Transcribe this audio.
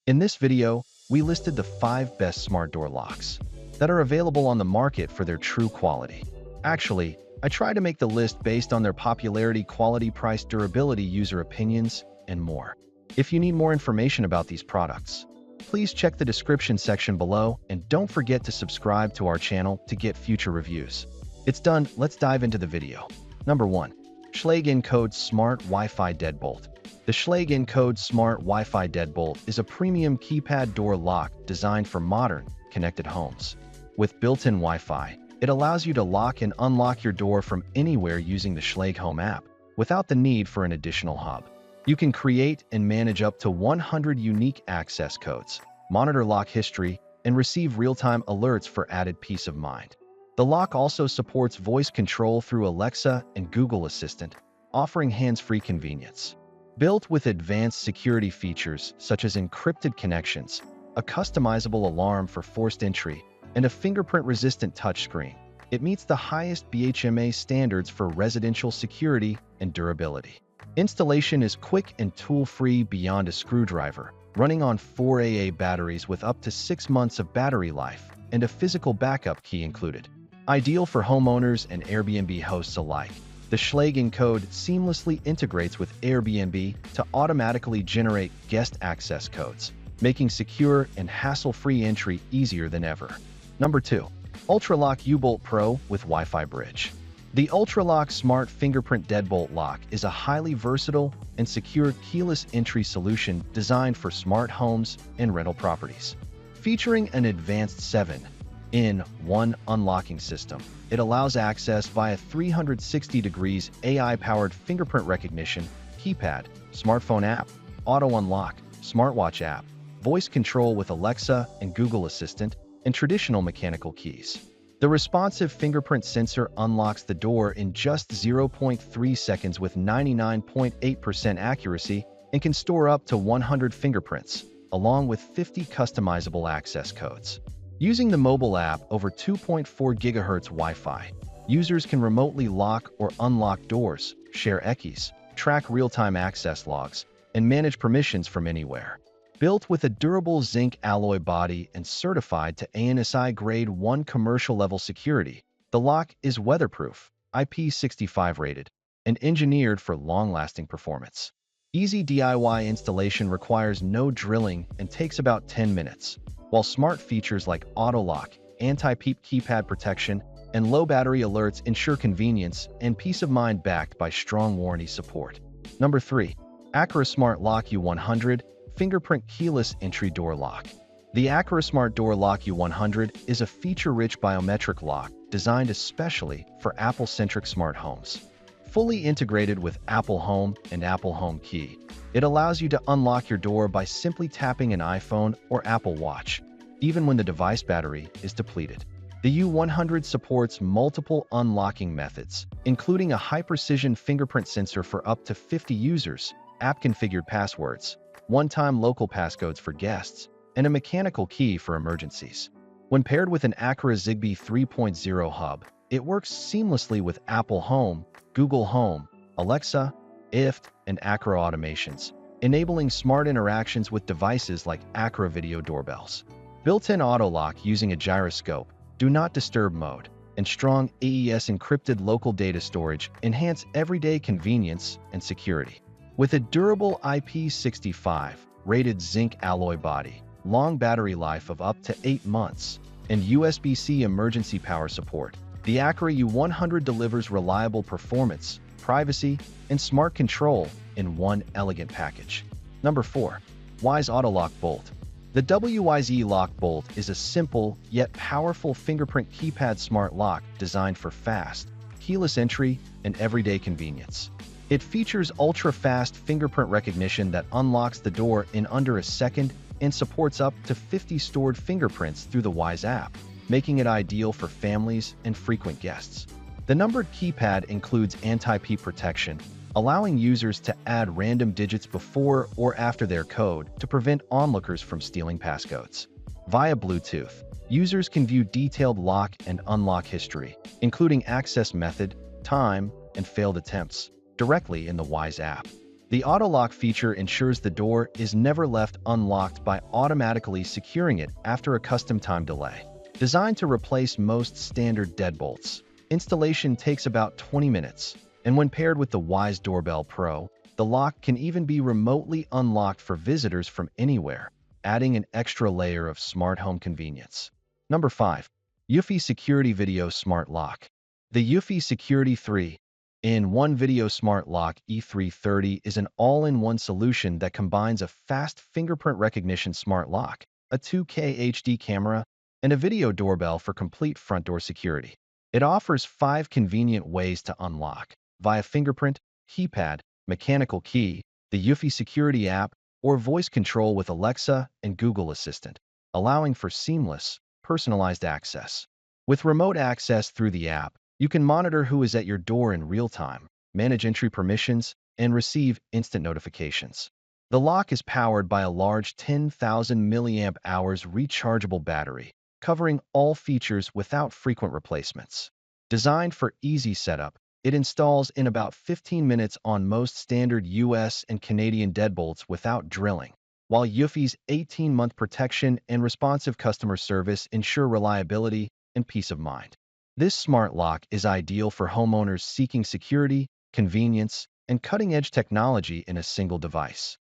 In this video, we listed the 5 best smart door locks that are available on the market for their true quality. Actually, I tried to make the list based on their popularity, quality, price, durability, user opinions, and more. If you need more information about these products, please check the description section below and don't forget to subscribe to our channel to get future reviews. It's done, let's dive into the video. Number 1. Schlage Encode Smart Wi-Fi Deadbolt. The Schlage Encode Smart Wi-Fi Deadbolt is a premium keypad door lock designed for modern, connected homes. With built-in Wi-Fi, it allows you to lock and unlock your door from anywhere using the Schlage Home app, without the need for an additional hub. You can create and manage up to 100 unique access codes, monitor lock history, and receive real-time alerts for added peace of mind. The lock also supports voice control through Alexa and Google Assistant, offering hands-free convenience. Built with advanced security features such as encrypted connections, a customizable alarm for forced entry, and a fingerprint-resistant touchscreen, it meets the highest BHMA standards for residential security and durability. Installation is quick and tool-free beyond a screwdriver, running on 4 AA batteries with up to 6 months of battery life and a physical backup key included. Ideal for homeowners and Airbnb hosts alike, the Schlage Encode seamlessly integrates with Airbnb to automatically generate guest access codes, making secure and hassle-free entry easier than ever. Number 2. ULTRALOQ U-Bolt Pro with Wi-Fi Bridge. The ULTRALOQ Smart Fingerprint Deadbolt Lock is a highly versatile and secure keyless entry solution designed for smart homes and rental properties. Featuring an advanced 7-in-1 unlocking system, it allows access via 360 degrees AI-powered fingerprint recognition, keypad, smartphone app, auto unlock, smartwatch app, voice control with Alexa and Google Assistant, and traditional mechanical keys. The responsive fingerprint sensor unlocks the door in just 0.3 seconds with 99.8% accuracy and can store up to 100 fingerprints, along with 50 customizable access codes. Using the mobile app over 2.4 GHz Wi-Fi, users can remotely lock or unlock doors, share keys, track real-time access logs, and manage permissions from anywhere. Built with a durable zinc alloy body and certified to ANSI Grade 1 commercial-level security, the lock is weatherproof, IP65 rated, and engineered for long-lasting performance. Easy DIY installation requires no drilling and takes about 10 minutes, while smart features like auto-lock, anti-peep keypad protection, and low battery alerts ensure convenience and peace of mind backed by strong warranty support. Number 3. Aqara Smart Lock U100 Fingerprint Keyless Entry Door Lock. The Aqara Smart Door Lock U100 is a feature-rich biometric lock designed especially for Apple-centric smart homes. Fully integrated with Apple Home and Apple Home Key, it allows you to unlock your door by simply tapping an iPhone or Apple Watch, even when the device battery is depleted. The U100 supports multiple unlocking methods, including a high-precision fingerprint sensor for up to 50 users, app-configured passwords, one-time local passcodes for guests, and a mechanical key for emergencies. When paired with an Aqara Zigbee 3.0 hub, it works seamlessly with Apple Home, Google Home, Alexa, IFT, and Aqara automations, enabling smart interactions with devices like Aqara video doorbells. Built-in auto-lock using a gyroscope, do not disturb mode, and strong AES encrypted local data storage enhance everyday convenience and security. With a durable IP65 rated zinc alloy body, long battery life of up to 8 months, and USB-C emergency power support, the Aqara U100 delivers reliable performance, privacy, and smart control in one elegant package. Number 4. Wyze AutoLock Bolt. The Wyze Lock Bolt is a simple yet powerful fingerprint keypad smart lock designed for fast, keyless entry and everyday convenience. It features ultra-fast fingerprint recognition that unlocks the door in under a second and supports up to 50 stored fingerprints through the Wyze app, making it ideal for families and frequent guests. The numbered keypad includes anti-peep protection, allowing users to add random digits before or after their code to prevent onlookers from stealing passcodes. Via Bluetooth, users can view detailed lock and unlock history, including access method, time, and failed attempts, directly in the Wyze app. The auto-lock feature ensures the door is never left unlocked by automatically securing it after a custom time delay. Designed to replace most standard deadbolts, installation takes about 20 minutes, and when paired with the Wyze Doorbell Pro, the lock can even be remotely unlocked for visitors from anywhere, adding an extra layer of smart home convenience. Number 5. eufy Security Video Smart Lock. The eufy Security 3-in-1 Video Smart Lock E330 is an all-in-one solution that combines a fast fingerprint recognition smart lock, a 2K HD camera, and a video doorbell for complete front door security. It offers 5 convenient ways to unlock: via fingerprint, keypad, mechanical key, the eufy Security app, or voice control with Alexa and Google Assistant, allowing for seamless, personalized access. With remote access through the app, you can monitor who is at your door in real time, manage entry permissions, and receive instant notifications. The lock is powered by a large 10,000 mAh rechargeable battery, covering all features without frequent replacements. Designed for easy setup, it installs in about 15 minutes on most standard US and Canadian deadbolts without drilling, while eufy's 18-month protection and responsive customer service ensure reliability and peace of mind. This smart lock is ideal for homeowners seeking security, convenience, and cutting-edge technology in a single device.